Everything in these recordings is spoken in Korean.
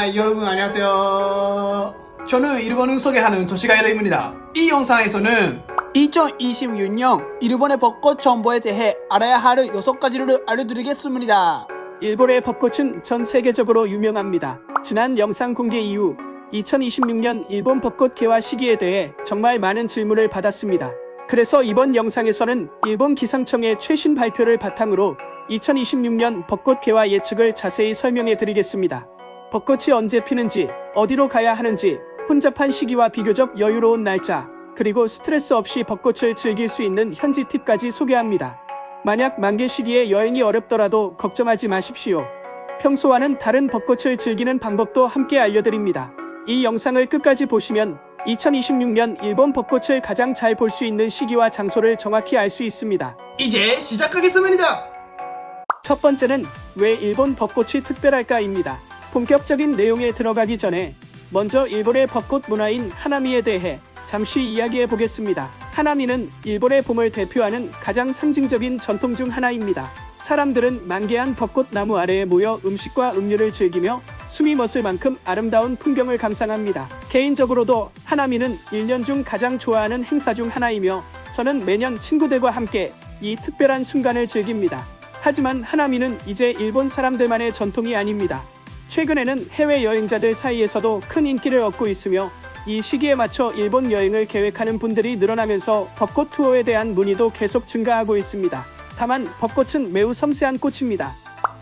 하이 여러분 안녕하세요. 저는 일본을 소개하는 도시가이러입니다. 이 영상에서는 2026년 일본의 벚꽃 정보에 대해 알아야 할 6가지를 알려드리겠습니다. 일본의 벚꽃은 전 세계적으로 유명합니다. 지난 영상 공개 이후 2026년 일본 벚꽃 개화 시기에 대해 정말 많은 질문을 받았습니다. 그래서 이번 영상에서는 일본 기상청의 최신 발표를 바탕으로 2026년 벚꽃 개화 예측을 자세히 설명해 드리겠습니다. 벚꽃이 언제 피는지, 어디로 가야 하는지, 혼잡한 시기와 비교적 여유로운 날짜, 그리고 스트레스 없이 벚꽃을 즐길 수 있는 현지 팁까지 소개합니다. 만약 만개 시기에 여행이 어렵더라도 걱정하지 마십시오. 평소와는 다른 벚꽃을 즐기는 방법도 함께 알려드립니다. 이 영상을 끝까지 보시면 2026년 일본 벚꽃을 가장 잘 볼 수 있는 시기와 장소를 정확히 알 수 있습니다. 이제 시작하겠습니다. 첫 번째는 왜 일본 벚꽃이 특별할까입니다. 본격적인 내용에 들어가기 전에 먼저 일본의 벚꽃 문화인 하나미에 대해 잠시 이야기해 보겠습니다. 하나미는 일본의 봄을 대표하는 가장 상징적인 전통 중 하나입니다. 사람들은 만개한 벚꽃 나무 아래에 모여 음식과 음료를 즐기며 숨이 멎을 만큼 아름다운 풍경을 감상합니다. 개인적으로도 하나미는 1년 중 가장 좋아하는 행사 중 하나이며 저는 매년 친구들과 함께 이 특별한 순간을 즐깁니다. 하지만 하나미는 이제 일본 사람들만의 전통이 아닙니다. 최근에는 해외 여행자들 사이에서도 큰 인기를 얻고 있으며 이 시기에 맞춰 일본 여행을 계획하는 분들이 늘어나면서 벚꽃 투어에 대한 문의도 계속 증가하고 있습니다. 다만 벚꽃은 매우 섬세한 꽃입니다.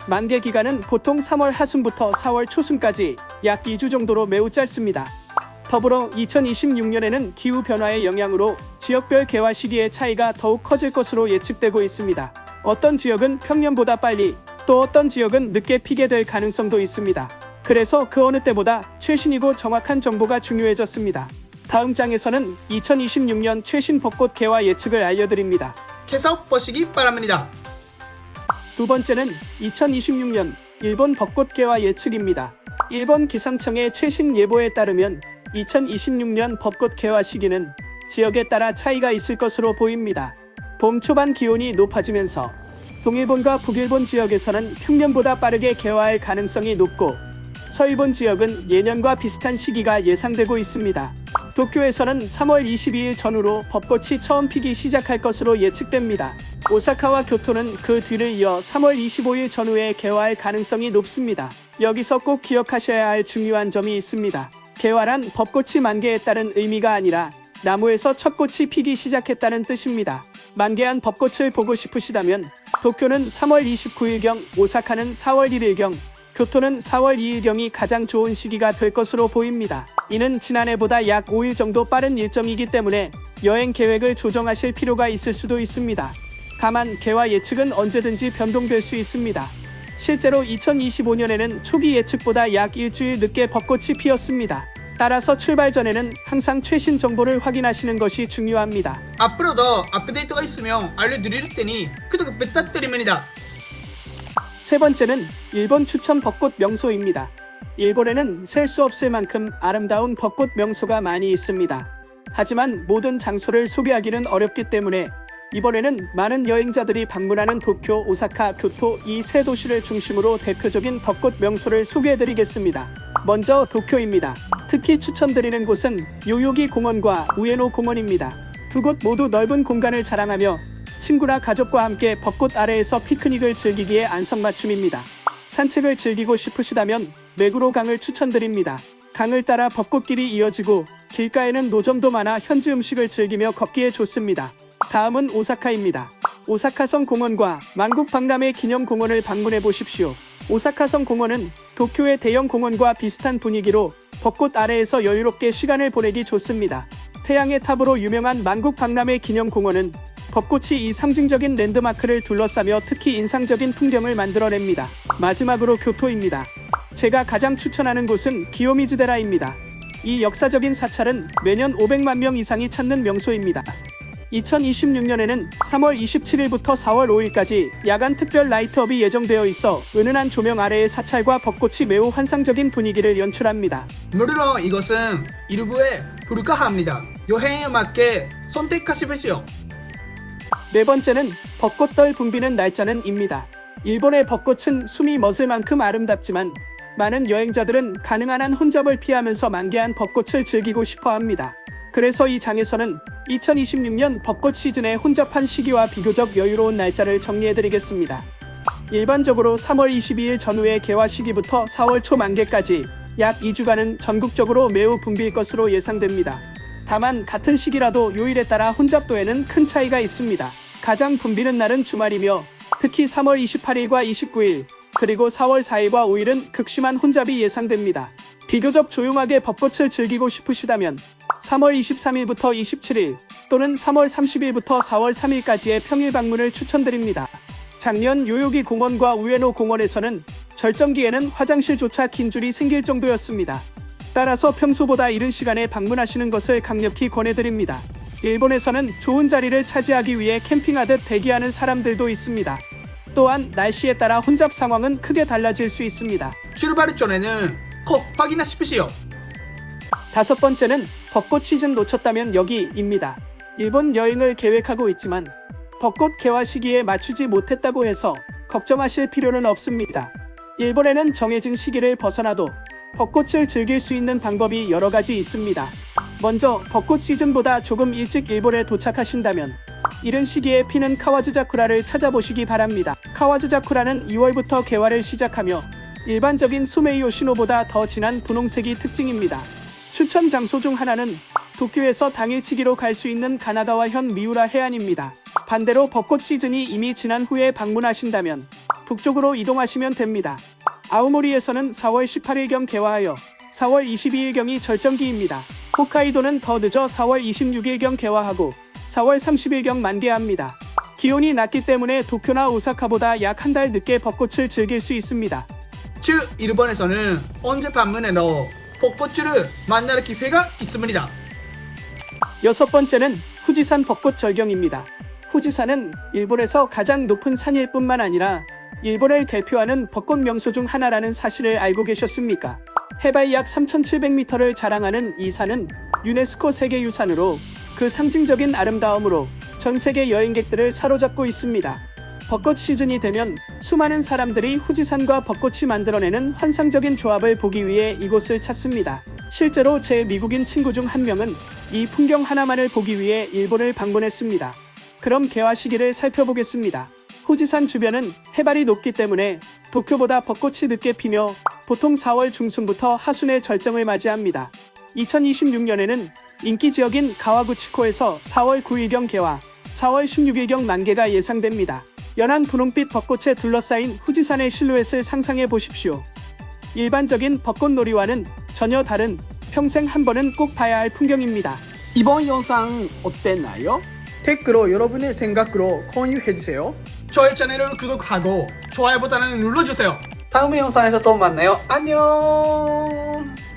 만개 기간은 보통 3월 하순부터 4월 초순까지 약 2주 정도로 매우 짧습니다. 더불어 2026년에는 기후 변화의 영향으로 지역별 개화 시기의 차이가 더욱 커질 것으로 예측되고 있습니다. 어떤 지역은 평년보다 빨리, 또 어떤 지역은 늦게 피게 될 가능성도 있습니다. 그래서 그 어느 때보다 최신이고 정확한 정보가 중요해졌습니다. 다음 장에서는 2026년 최신 벚꽃 개화 예측을 알려드립니다. 계속 보시기 바랍니다. 두 번째는 2026년 일본 벚꽃 개화 예측입니다. 일본 기상청의 최신 예보에 따르면 2026년 벚꽃 개화 시기는 지역에 따라 차이가 있을 것으로 보입니다. 봄 초반 기온이 높아지면서 동일본과 북일본 지역에서는 평년보다 빠르게 개화할 가능성이 높고 서일본 지역은 예년과 비슷한 시기가 예상되고 있습니다. 도쿄에서는 3월 22일 전후로 벚꽃이 처음 피기 시작할 것으로 예측됩니다. 오사카와 교토는 그 뒤를 이어 3월 25일 전후에 개화할 가능성이 높습니다. 여기서 꼭 기억하셔야 할 중요한 점이 있습니다. 개화란 벚꽃이 만개에 따른 의미가 아니라 나무에서 첫 꽃이 피기 시작했다는 뜻입니다. 만개한 벚꽃을 보고 싶으시다면 도쿄는 3월 29일경, 오사카는 4월 1일경, 교토는 4월 2일경이 가장 좋은 시기가 될 것으로 보입니다. 이는 지난해보다 약 5일 정도 빠른 일정이기 때문에 여행 계획을 조정하실 필요가 있을 수도 있습니다. 다만 개화 예측은 언제든지 변동될 수 있습니다. 실제로 2025년에는 초기 예측보다 약 일주일 늦게 벚꽃이 피었습니다. 따라서 출발 전에는 항상 최신 정보를 확인하시는 것이 중요합니다. 앞으로도 업데이트가 있으면 알려드릴 테니 구독 부탁드립니다. 세 번째는 일본 추천 벚꽃 명소입니다. 일본에는 셀 수 없을 만큼 아름다운 벚꽃 명소가 많이 있습니다. 하지만 모든 장소를 소개하기는 어렵기 때문에 이번에는 많은 여행자들이 방문하는 도쿄, 오사카, 교토 이 세 도시를 중심으로 대표적인 벚꽃 명소를 소개해드리겠습니다. 먼저 도쿄입니다. 특히 추천드리는 곳은 요요기 공원과 우에노 공원입니다. 두 곳 모두 넓은 공간을 자랑하며 친구나 가족과 함께 벚꽃 아래에서 피크닉을 즐기기에 안성맞춤입니다. 산책을 즐기고 싶으시다면 메구로 강을 추천드립니다. 강을 따라 벚꽃길이 이어지고 길가에는 노점도 많아 현지 음식을 즐기며 걷기에 좋습니다. 다음은 오사카입니다. 오사카성 공원과 만국 박람회 기념공원을 방문해 보십시오. 오사카성 공원은 도쿄의 대형 공원과 비슷한 분위기로 벚꽃 아래에서 여유롭게 시간을 보내기 좋습니다. 태양의 탑으로 유명한 만국 박람회 기념공원은 벚꽃이 이 상징적인 랜드마크를 둘러싸며 특히 인상적인 풍경을 만들어냅니다. 마지막으로 교토입니다. 제가 가장 추천하는 곳은 기요미즈데라입니다. 이 역사적인 사찰은 매년 500만 명 이상이 찾는 명소입니다. 2026년에는 3월 27일부터 4월 5일까지 야간 특별 라이트업이 예정되어 있어 은은한 조명 아래의 사찰과 벚꽃이 매우 환상적인 분위기를 연출합니다. 물론 이것은 일부에 불가합니다. 여행에 맞게 선택하십시오. 네 번째는 벚꽃떨 붐비는 날짜는 입니다. 일본의 벚꽃은 숨이 멎을 만큼 아름답지만 많은 여행자들은 가능한 한 혼잡을 피하면서 만개한 벚꽃을 즐기고 싶어 합니다. 그래서 이 장에서는 2026년 벚꽃 시즌의 혼잡한 시기와 비교적 여유로운 날짜를 정리해드리겠습니다. 일반적으로 3월 22일 전후의 개화 시기부터 4월 초 만개까지 약 2주간은 전국적으로 매우 붐빌 것으로 예상됩니다. 다만 같은 시기라도 요일에 따라 혼잡도에는 큰 차이가 있습니다. 가장 붐비는 날은 주말이며 특히 3월 28일과 29일 그리고 4월 4일과 5일은 극심한 혼잡이 예상됩니다. 비교적 조용하게 벚꽃을 즐기고 싶으시다면 3월 23일부터 27일 또는 3월 30일부터 4월 3일까지의 평일 방문을 추천드립니다. 작년 요요기 공원과 우에노 공원에서는 절정기에는 화장실조차 긴 줄이 생길 정도였습니다. 따라서 평소보다 이른 시간에 방문하시는 것을 강력히 권해드립니다. 일본에서는 좋은 자리를 차지하기 위해 캠핑하듯 대기하는 사람들도 있습니다. 또한 날씨에 따라 혼잡 상황은 크게 달라질 수 있습니다. 출발 전에는 꼭 확인하십시오. 다섯 번째는 벚꽃 시즌 놓쳤다면 여기입니다. 일본 여행을 계획하고 있지만 벚꽃 개화 시기에 맞추지 못했다고 해서 걱정하실 필요는 없습니다. 일본에는 정해진 시기를 벗어나도 벚꽃을 즐길 수 있는 방법이 여러 가지 있습니다. 먼저 벚꽃 시즌보다 조금 일찍 일본에 도착하신다면 이른 시기에 피는 카와즈자쿠라를 찾아보시기 바랍니다. 카와즈자쿠라는 2월부터 개화를 시작하며 일반적인 소메이요 신호보다 더 진한 분홍색이 특징입니다. 추천 장소 중 하나는 도쿄에서 당일치기로 갈 수 있는 가나가와현 미우라 해안입니다. 반대로 벚꽃 시즌이 이미 지난 후에 방문하신다면 북쪽으로 이동하시면 됩니다. 아오모리에서는 4월 18일경 개화하여 4월 22일경이 절정기입니다. 홋카이도는 더 늦어 4월 26일경 개화하고 4월 30일경 만개합니다. 기온이 낮기 때문에 도쿄나 오사카보다 약 한 달 늦게 벚꽃을 즐길 수 있습니다. 즉 일본에서는 언제 방문해도 벚꽃을 만날 기회가 있습니다. 여섯 번째는 후지산 벚꽃 절경입니다. 후지산은 일본에서 가장 높은 산일 뿐만 아니라 일본을 대표하는 벚꽃 명소 중 하나라는 사실을 알고 계셨습니까? 해발 약 3,700m를 자랑하는 이 산은 유네스코 세계유산으로 그 상징적인 아름다움으로 전 세계 여행객들을 사로잡고 있습니다. 벚꽃 시즌이 되면 수많은 사람들이 후지산과 벚꽃이 만들어내는 환상적인 조합을 보기 위해 이곳을 찾습니다. 실제로 제 미국인 친구 중 한 명은 이 풍경 하나만을 보기 위해 일본을 방문했습니다. 그럼 개화 시기를 살펴보겠습니다. 후지산 주변은 해발이 높기 때문에 도쿄보다 벚꽃이 늦게 피며 보통 4월 중순부터 하순의 절정을 맞이합니다. 2026년에는 인기 지역인 가와구치코에서 4월 9일경 개화, 4월 16일경 만개가 예상됩니다. 연한 분홍빛 벚꽃에 둘러싸인 후지산의 실루엣을 상상해 보십시오. 일반적인 벚꽃 놀이와는 전혀 다른 평생 한 번은 꼭 봐야 할 풍경입니다. 이번 영상 어땠나요? 댓글로 여러분의 생각으로 공유해주세요. 저희 채널을 구독하고 좋아요 버튼을 눌러주세요. 다음 영상에서 또 만나요. 안녕.